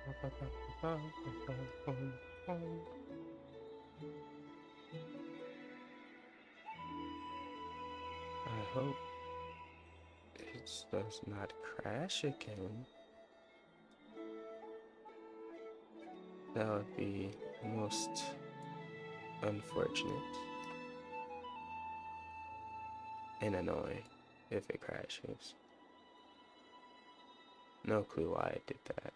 I hope it does not crash again. That would be most unfortunate and annoying if it crashes. No clue why it did that.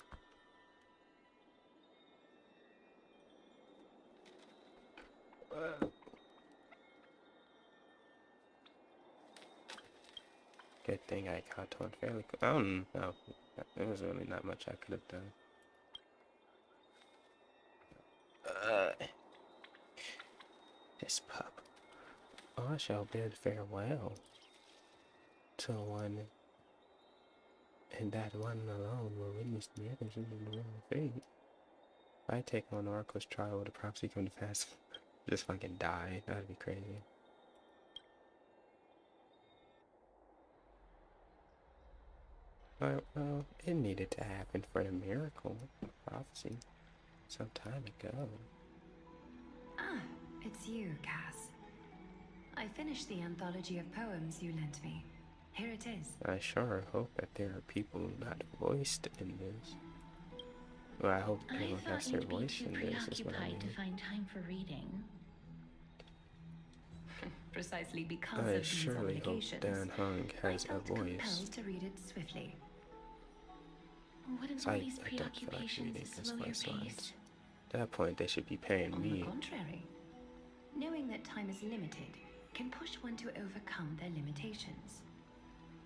Good thing I caught on fairly quick. I don't know. There was really not much I could have done. This pup. Oh, I shall bid farewell to one, and that one alone will witness the others in the room of fate. If I take on Oracle's trial, will the prophecy come to pass? Just fucking die. That'd be crazy. Well, it needed to happen for the miracle prophecy some time ago. Ah, it's you, Cass. I finished the anthology of poems you lent me. Here it is. I sure hope that there are people not voiced in this. Well, I hope everyone has their voice in this, is what I mean. To find time for reading. Precisely because I of these surely hope obligations, Dan Hung has I a felt voice. compelled to read it swiftly. Wouldn't I all these don't feel like reading preoccupations his slow your voice lines. pace? At that point, they should be paying On me. the contrary, knowing that time is limited can push one to overcome their limitations.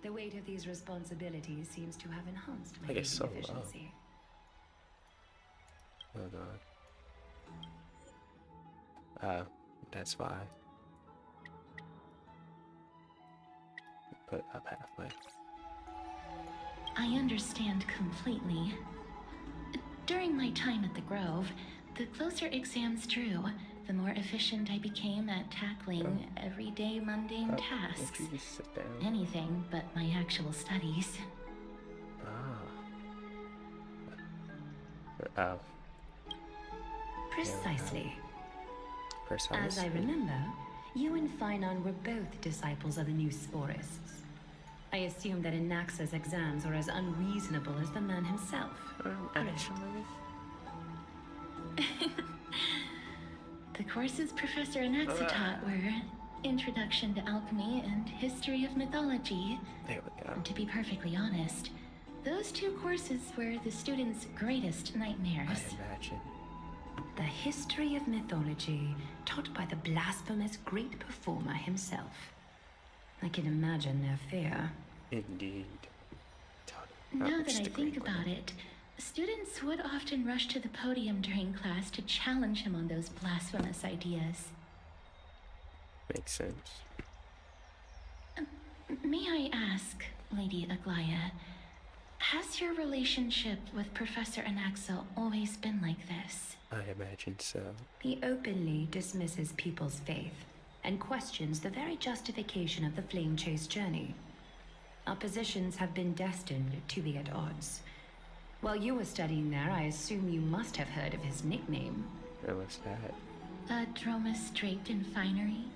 The weight of these responsibilities seems to have enhanced my I guess so, efficiency. Oh god. That's why. Put it up halfway. I understand completely. During my time at the Grove, the closer exams drew, the more efficient I became at tackling everyday mundane tasks. If you just sit down. Anything but my actual studies. Precisely. Precisely. As I remember, you and Phainon were both disciples of the new Sporists. I assume that Anaxa's exams are as unreasonable as the man himself. Actually. The courses Professor Anaxa taught were Introduction to Alchemy and History of Mythology. There we go. And to be perfectly honest, those two courses were the students' greatest nightmares. I imagine. The history of mythology, taught by the blasphemous great performer himself. I can imagine their fear. Indeed. Now that I think about it, students would often rush to the podium during class to challenge him on those blasphemous ideas. Makes sense. May I ask, Lady Aglaya, has your relationship with Professor Anaxa always been like this? I imagine so. He openly dismisses people's faith and questions the very justification of the Flame Chase journey. Our positions have been destined to be at odds. While you were studying there, I assume you must have heard of his nickname. Where was that? Dromus draped in finery?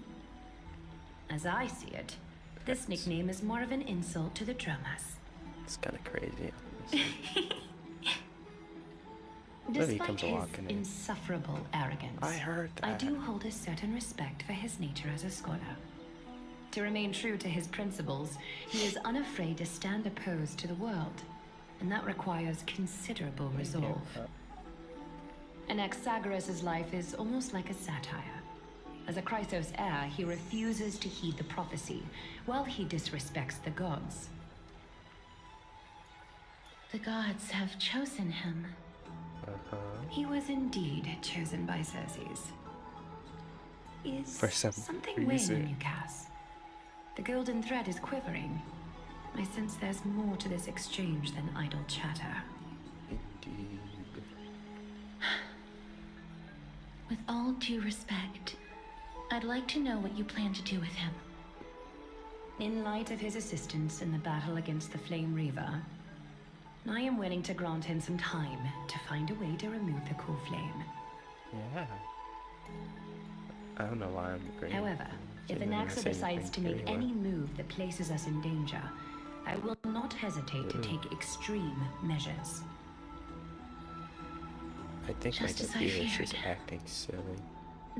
As I see it, this nickname is more of an insult to the Dromas. It's kind of crazy. Honestly. Despite his insufferable arrogance, I heard that. I do hold a certain respect for his nature as a scholar. To remain true to his principles, he is unafraid to stand opposed to the world, and that requires considerable resolve. Anaxagoras' life is almost like a satire. As a Chrysos heir, he refuses to heed the prophecy, while he disrespects the gods. The gods have chosen him. He was indeed chosen by Xerxes. Is For some something reason. weighing on you, Cass? The golden thread is quivering. I sense there's more to this exchange than idle chatter. Indeed. With all due respect, I'd like to know what you plan to do with him. In light of his assistance in the battle against the Flame Reaver, I am willing to grant him some time to find a way to remove the core flame. Yeah. I don't know why I'm agreeing. However, if Anaxa decides to make any move that places us in danger, I will not hesitate to take extreme measures. I think Just as I Lady is feared. just acting silly.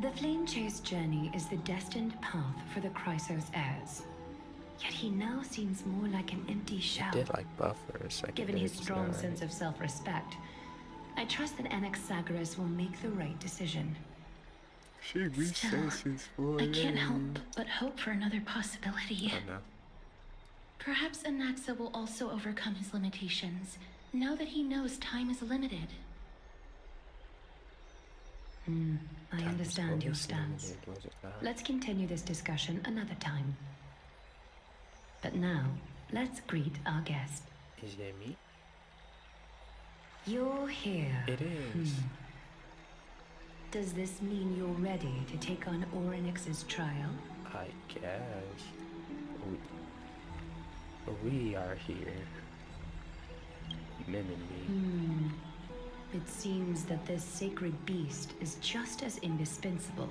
The Flame Chase journey is the destined path for the Chrysos heirs. Yet he now seems more like an empty shell. Did like buffers. Like Given his it's strong not- sense of self-respect, I trust that Anaxagoras will make the right decision. She resenses for I can't help but hope for another possibility. Oh no. Perhaps Anaxa will also overcome his limitations, now that he knows time is limited. I understand your stance. Was it not? Let's continue this discussion another time. But now, let's greet our guest. Is it me? You're here. It is. Does this mean you're ready to take on Orynyx's trial? I guess. We are here. Mimimi. It seems that this sacred beast is just as indispensable,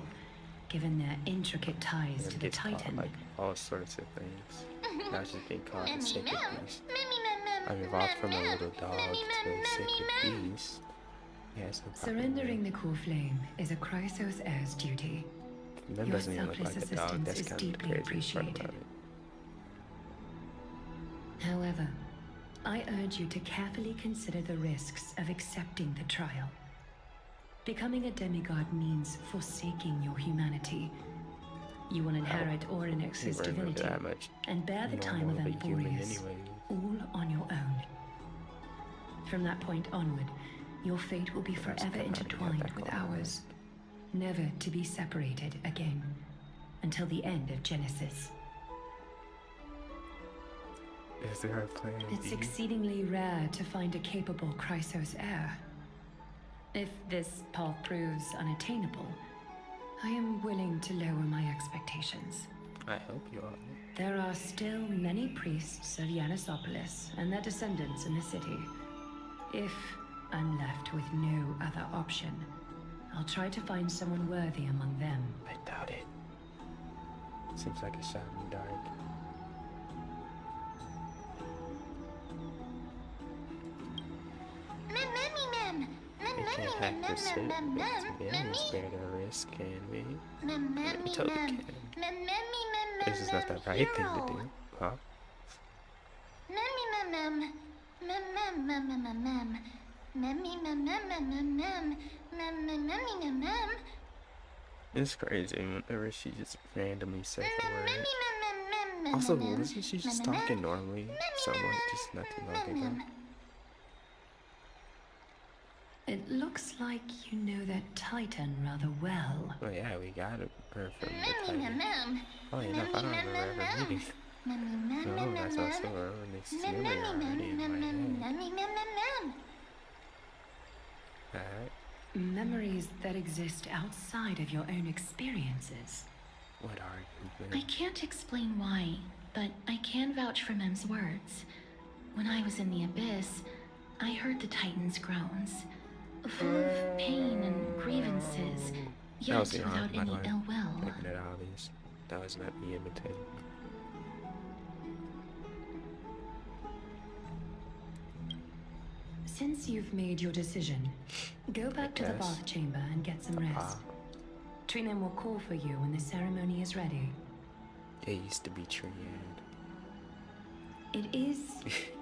given their intricate ties And to the gets called, Titan. like all sorts of things. Not just being called a sacred beast. I'm I'm evolved from a little dog to a sacred beast. Yes, no problem. Surrendering the core flame is a Chrysos heir's duty. That your doesn't even look selfless like a dog. assistance That's is kind of the deeply crazy part about appreciated. it. However, I urge you to carefully consider the risks of accepting the trial. Becoming a demigod means forsaking your humanity. You will inherit Orynyx's You weren't divinity that much and bear the time of normal of a human Emporius, anyway. all on your own. From that point onward, your fate will be That's forever kinda how you got intertwined that with going on. ours, never to be separated again, until the end of Genesis. Is there a plan It's B? exceedingly rare to find a capable Chrysos heir. If this path proves unattainable, I am willing to lower my expectations. I hope you are. There are still many priests of Yanissopolis and their descendants in the city. If I'm left with no other option, I'll try to find someone worthy among them. I doubt it. Seems like a shot in the dark. We can't hack the ship. It's bear the risk, can we? We totally can. This is not the right thing to do. Huh? It's crazy whenever she just randomly says the word. Also, wasn't she just talking normally? Someone just not too long ago. It looks like you know that Titan rather well. Oh yeah, we got her from the Titan. Oh yeah, I don't remember ever meeting. No, that's also her next to me already in my head. Alright, Memories that exist outside of your own experiences. what are you I doing? can't explain why, but I can vouch for Mem's words. When I was in the abyss, I heard the Titan's groans, full of pain and grievances, That yet was the without aunt, by any the way. ill will. Making it obvious. That was not me imitating. Since you've made your decision, go back to the guess. bath chamber and get some rest. Trinan will call for you when the ceremony is ready. It used to be Trian. It is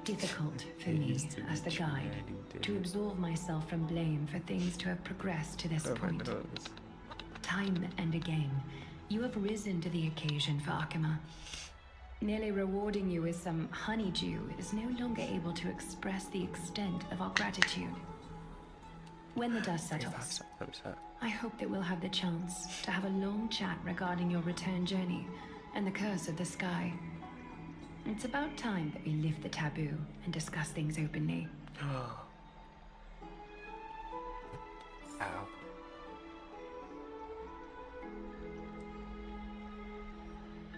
difficult for It me, used to be as the guide, Trian, to absolve myself from blame for things to have progressed to this Oh my point. nose. Time and again, you have risen to the occasion for Akima. Merely rewarding you with some honeydew is no longer able to express the extent of our gratitude. When the dust settles, I'm sorry. I hope that we'll have the chance to have a long chat regarding your return journey and the curse of the sky. It's about time that we lift the taboo and discuss things openly. Ow.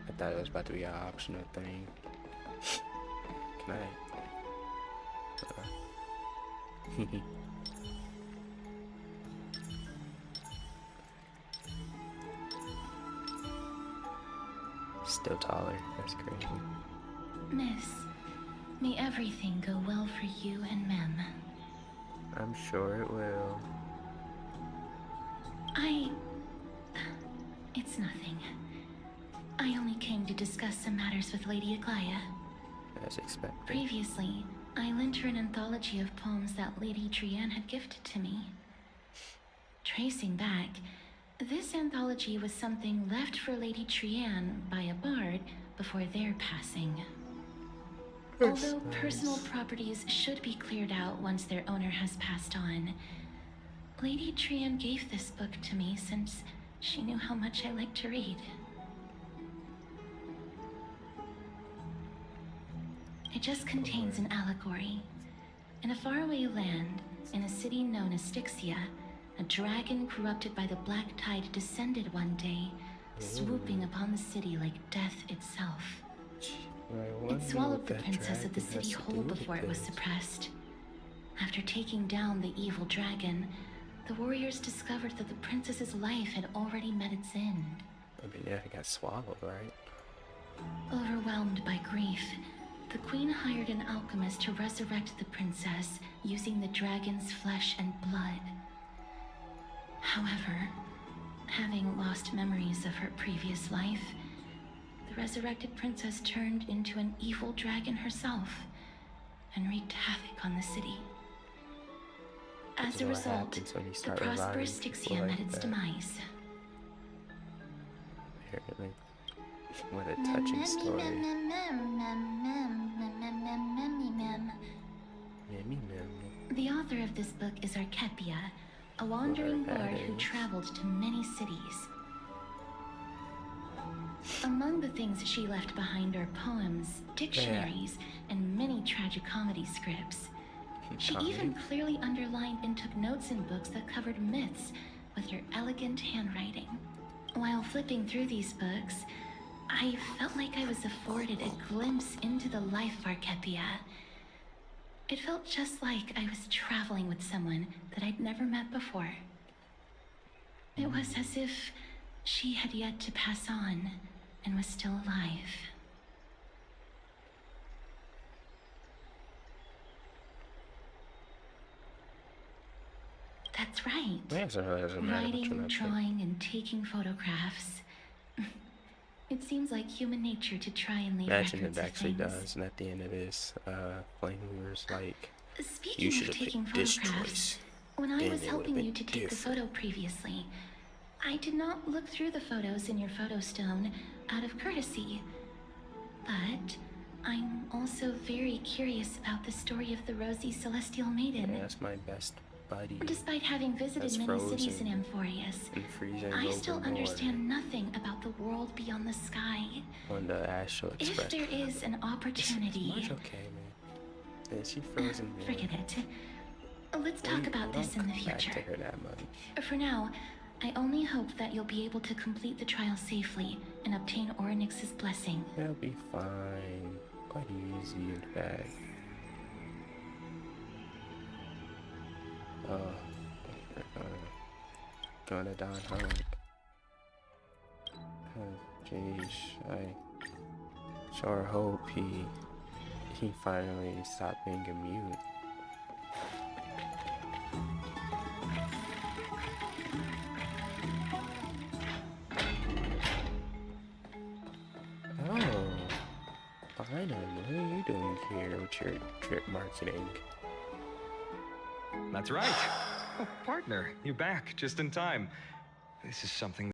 I thought it was about to be an optional thing. Can I? Still taller. That's crazy. Miss, may everything go well for you and Mem. I'm sure it will. It's nothing. I only came to discuss some matters with Lady Aglaya. As expected. Previously, I lent her an anthology of poems that Lady Trianne had gifted to me. Tracing back, this anthology was something left for Lady Trianne by a bard before their passing. Although personal properties should be cleared out once their owner has passed on, Lady Trianne gave this book to me since she knew how much I liked to read. It just contains an allegory. In a faraway land, in a city known as Styxia, a dragon corrupted by the black tide descended one day, swooping upon the city like death itself. It swallowed the princess of the city whole before it was suppressed. After taking down the evil dragon, the warriors discovered that the princess's life had already met its end. I mean, yeah, it got swallowed, right? Overwhelmed by grief, the queen hired an alchemist to resurrect the princess using the dragon's flesh and blood. However, having lost memories of her previous life, the resurrected princess turned into an evil dragon herself and wreaked havoc on the city. As a result, the prosperous Styxia met its demise. Apparently. What a touching story. The author of this book is Archepia, a wandering bard who traveled to many cities. Among the things she left behind are poems, dictionaries, and many tragicomedy scripts. She even clearly underlined and took notes in books that covered myths with her elegant handwriting. While flipping through these books, I felt like I was afforded a glimpse into the life of Archepia. It felt just like I was traveling with someone that I'd never met before. It was as if she had yet to pass on and was still alive. That's right. Writing, drawing, and taking photographs. It seems like human nature to try and leave records of things. Imagine it actually does, and at the end of this, Flame Weaver's like, Speaking you should of have taking picked this photographs, choice. when I Then was it helping would've you been to take the photo previously, I did not look through the photos in your photo stone out of courtesy. But I'm also very curious about the story of the Rosy Celestial Maiden. Yeah, that's my best buddy. Despite having visited many cities in Amphorius, I still understand nothing about the world beyond the sky. On the Astral Express. If there is an opportunity... It's okay, man. Yeah, she frozen there. Forget it. Let's talk about this in the future. To her that much. For now, I only hope that you'll be able to complete the trial safely and obtain Orynyx's blessing. That'll be fine. Quite easy, in fact. Gonna Don Hunk. Oh, jeez, I sure hope he finally stopped being a mute. Oh, finally, what are you doing here with your drip marketing? That's right. Oh, partner, you're back just in time. This is something